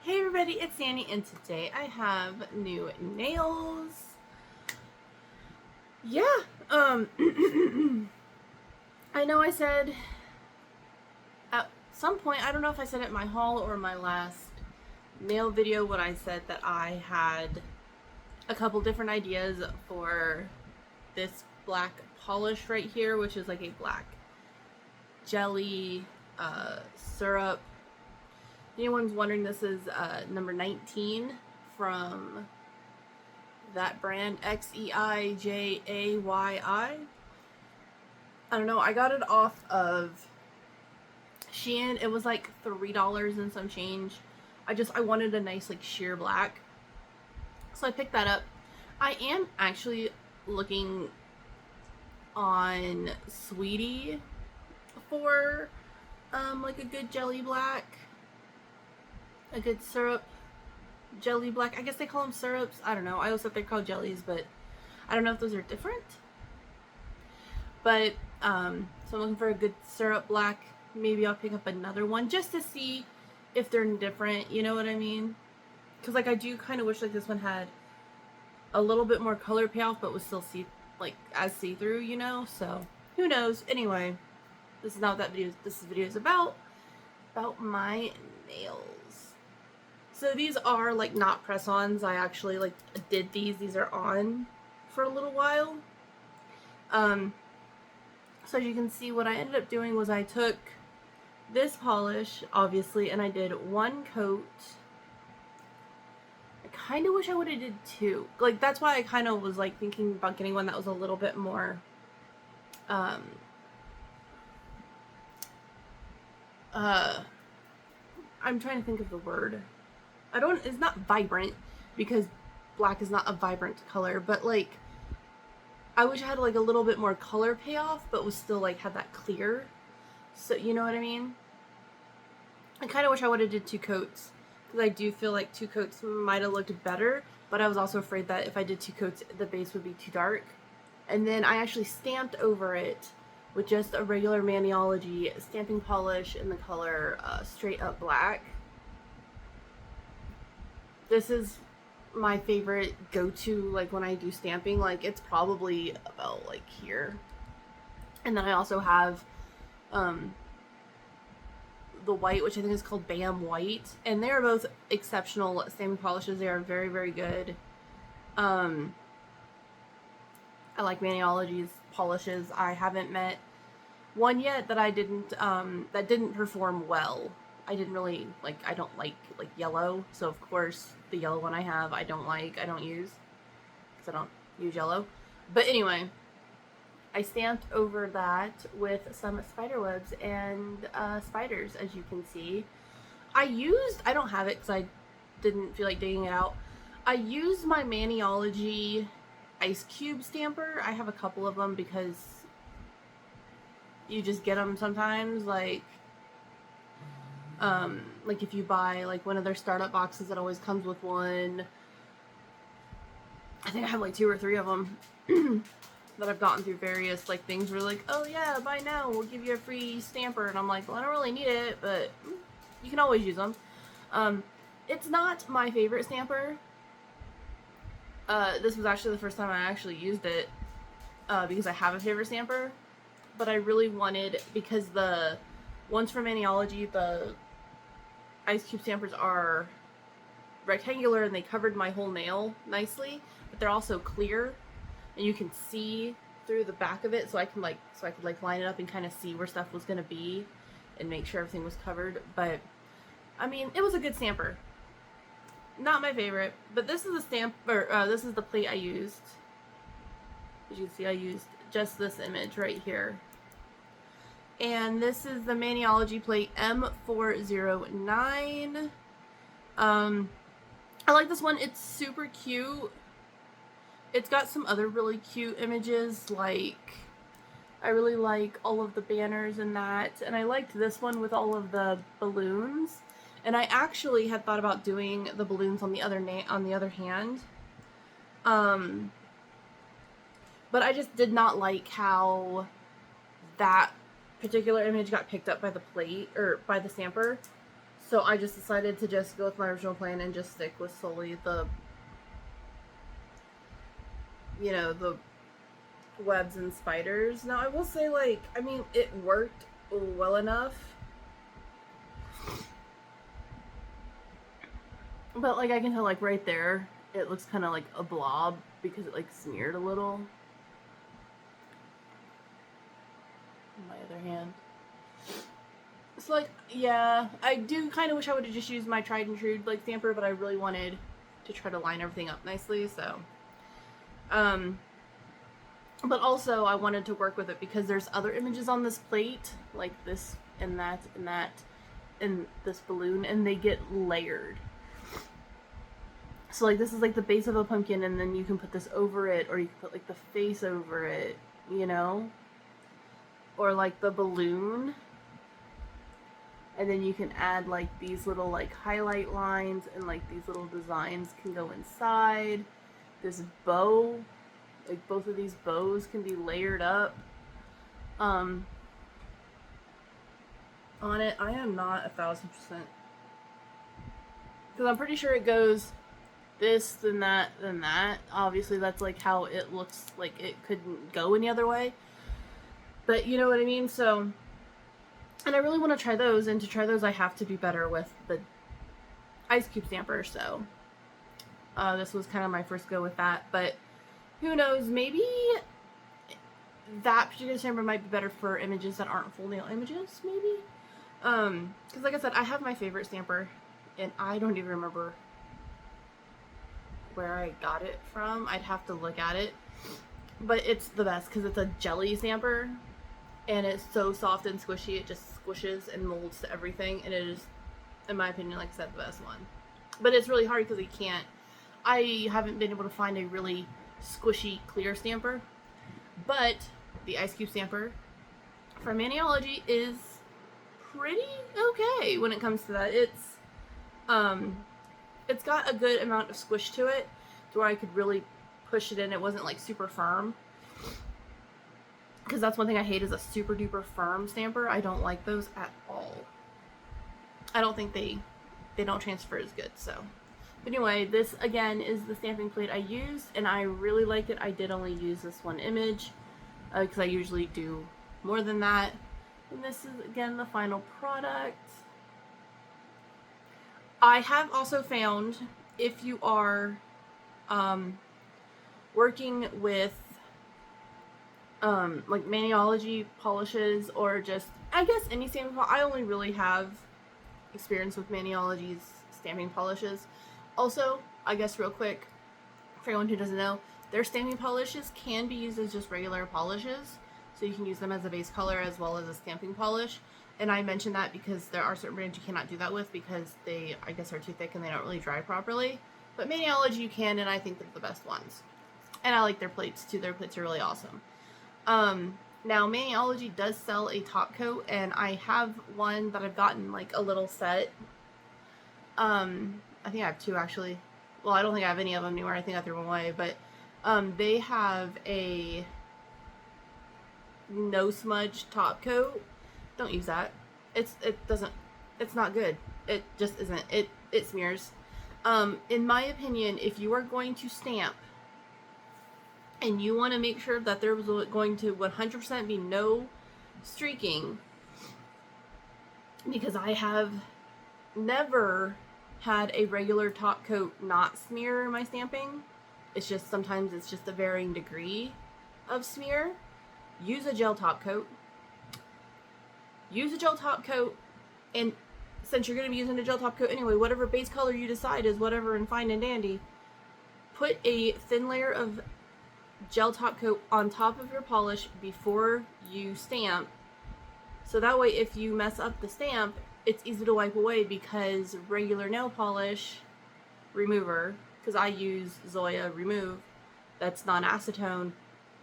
Hey everybody, it's Sandy, and today I have new nails. Yeah, I know I said at some point, I don't know if I said it in my haul or my last nail video, when I said that I had a couple different ideas for this black polish right here, which is like a black jelly syrup. If anyone's wondering, this is number 19 from that brand, Xeijay. I don't know, I got it off of Shein. It was like $3 and some change. I wanted a nice like sheer black, so I picked that up. I am actually looking on Sweetie for like a good jelly black, a good syrup jelly black. I guess they call them syrups. I don't know. I always thought they're called jellies, but I don't know if those are different. But so I'm looking for a good syrup black. Maybe I'll pick up another one just to see if they're different. You know what I mean? Because like I do kind of wish like this one had a little bit more color payoff, but was still as see-through. You know? So who knows? Anyway, this is not what that video. This video is about my nails. So these are like not press-ons. I actually like did these. These are on for a little while. So as you can see, what I ended up doing was I took this polish, obviously, and I did one coat. I kind of wish I would have did two. Like, that's why I kind of was like thinking about getting one that was a little bit more I'm trying to think of the word. It's not vibrant, because black is not a vibrant color, but like I wish I had like a little bit more color payoff, but was still like had that clear. So you know what I mean? I kind of wish I would have did two coats, because I do feel like two coats might have looked better, but I was also afraid that if I did two coats, the base would be too dark. And then I actually stamped over it with just a regular Maniology stamping polish in the color Straight Up Black. This is my favorite go-to, like when I do stamping. Like it's probably about like here. And then I also have the white, which I think is called Bam White, and they are both exceptional stamping polishes. They are very, very good. I like Maniology's polishes. I haven't met one yet that that didn't perform well. I don't like yellow, so of course the yellow one I have I don't use, because I don't use yellow. But anyway, I stamped over that with some spider webs and spiders, as you can see. I don't have it because I didn't feel like digging it out. I used my Maniology ice cube stamper. I have a couple of them because you just get them sometimes, like if you buy like one of their startup boxes, it always comes with one. I think I have like 2 or 3 of them that I've gotten through various like things where like, oh yeah, buy now, we'll give you a free stamper, and I'm like, well, I don't really need it, but you can always use them. It's not my favorite stamper. This was actually the first time I actually used it, because I have a favorite stamper, but I really wanted, because the ones from Maniology, the ice cube stampers are rectangular and they covered my whole nail nicely, but they're also clear and you can see through the back of it, so I could line it up and kind of see where stuff was going to be and make sure everything was covered. But I mean, it was a good stamper. Not my favorite, but this is this is the plate I used. As you can see, I used just this image right here. And this is the Maniology plate M409. I like this one. It's super cute. It's got some other really cute images, like I really like all of the banners and that. And I liked this one with all of the balloons. And I actually had thought about doing the balloons on the other hand. But I just did not like how that particular image got picked up by the plate, or by the stamper. So I just decided to just go with my original plan and just stick with solely the, you know, the webs and spiders. Now I will say, like, I mean, it worked well enough, but like I can tell, like right there, it looks kind of like a blob because it like smeared a little. On my other hand, it's like, yeah, I do kind of wish I would have just used my tried and true like stamper, but I really wanted to try to line everything up nicely, so but also I wanted to work with it because there's other images on this plate, like this and that and that and this balloon, and they get layered. So like this is like the base of a pumpkin, and then you can put this over it, or you can put like the face over it, you know? Or like the balloon. And then you can add like these little like highlight lines, and like these little designs can go inside. This bow, like both of these bows can be layered up on it. I am not 1000%, because I'm pretty sure it goes this, then that, then that. Obviously that's like how it looks, like it couldn't go any other way, but you know what I mean. So, and I really want to try those, and to try those I have to be better with the ice cube stamper. So this was kind of my first go with that, but who knows, maybe that particular stamper might be better for images that aren't full nail images, maybe. Because like I said, I have my favorite stamper, and I don't even remember where I got it from. I'd have to look at it, but it's the best because it's a jelly stamper, and it's so soft and squishy. It just squishes and molds to everything, and it is, in my opinion, like I said, the best one. But it's really hard because I haven't been able to find a really squishy clear stamper, but the ice cube stamper from Maniology is pretty okay when it comes to that. It's got a good amount of squish to it to where I could really push it in. It wasn't like super firm, because that's one thing I hate, is a super duper firm stamper. I don't like those at all. I don't think they don't transfer as good. So, but anyway, this again is the stamping plate I used, and I really liked it. I did only use this one image because I usually do more than that. And this is again the final product. I have also found, if you are working with like Maniology polishes, or just, I guess, any stamping polish. I only really have experience with Maniology's stamping polishes. Also, I guess real quick, for anyone who doesn't know, their stamping polishes can be used as just regular polishes. So you can use them as a base color as well as a stamping polish. And I mention that because there are certain brands you cannot do that with because they, I guess, are too thick and they don't really dry properly. But Maniology you can, and I think they're the best ones. And I like their plates too. Their plates are really awesome. Now Maniology does sell a top coat, and I have one that I've gotten like a little set. I think I have two actually. Well, I don't think I have any of them anymore. I think I threw them away, but they have a no smudge top coat. Don't use that. It's not good. It just isn't. It smears. In my opinion, if you are going to stamp and you want to make sure that there was going to 100% be no streaking, because I have never had a regular top coat not smear my stamping. It's just sometimes it's just a varying degree of smear. Use a gel top coat. Use a gel top coat, and since you're going to be using a gel top coat anyway, whatever base color you decide is whatever and fine and dandy. Put a thin layer of gel top coat on top of your polish before you stamp, so that way if you mess up the stamp, it's easy to wipe away, because regular nail polish remover, because I use Zoya Remove, that's non-acetone,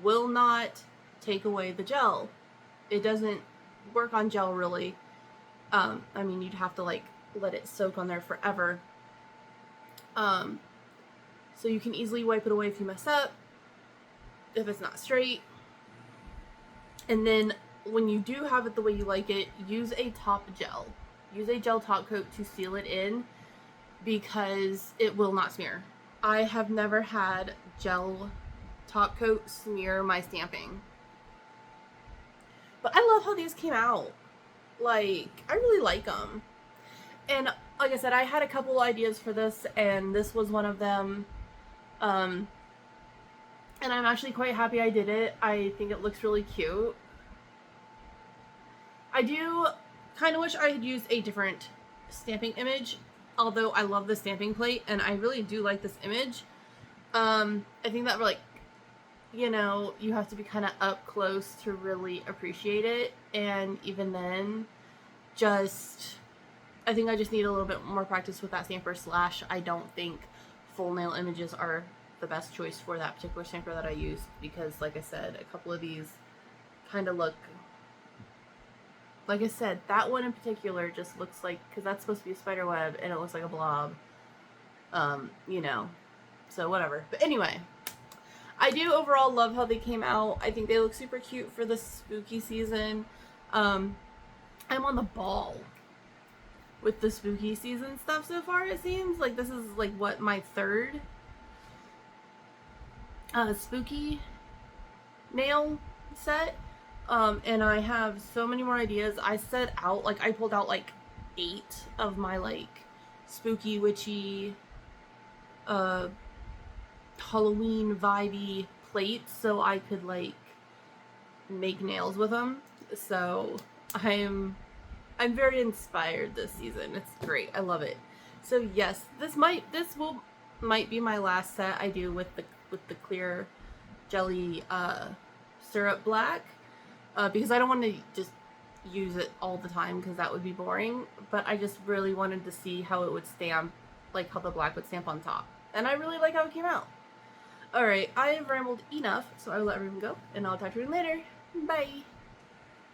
will not take away the gel. It doesn't work on gel really. I mean, you'd have to like let it soak on there forever. So you can easily wipe it away if you mess up, if it's not straight. And then when you do have it the way you like it, use a top gel. use a gel top coat to seal it in because it will not smear. I have never had gel top coat smear my stamping. But I love how these came out. Like, I really like them. And like I said, I had a couple ideas for this, and this was one of them. And I'm actually quite happy I did it. I think it looks really cute. I do kind of wish I had used a different stamping image, although I love the stamping plate and I really do like this image. I think that, like, you know, you have to be kind of up close to really appreciate it, and even then, I think I just need a little bit more practice with that stamper, / I don't think full nail images are the best choice for that particular stamper that I use, because like I said, a couple of these kind of look, like I said, that one in particular just looks like, because that's supposed to be a spider web and it looks like a blob, you know, so whatever. But anyway, I do overall love how they came out. I think they look super cute for the spooky season. I'm on the ball with the spooky season stuff so far. It seems like this is like what, my third spooky nail set, and I have so many more ideas. I set out, like, I pulled out like 8 of my like spooky witchy Halloween vibey plates so I could like make nails with them. So I'm very inspired this season. It's great. I love it. So yes, this might be my last set I do with the clear jelly syrup black, because I don't want to just use it all the time because that would be boring, but I just really wanted to see how it would stamp, like how the black would stamp on top, and I really like how it came out. Alright, I have rambled enough, so I will let everyone go, and I'll talk to you later. Bye!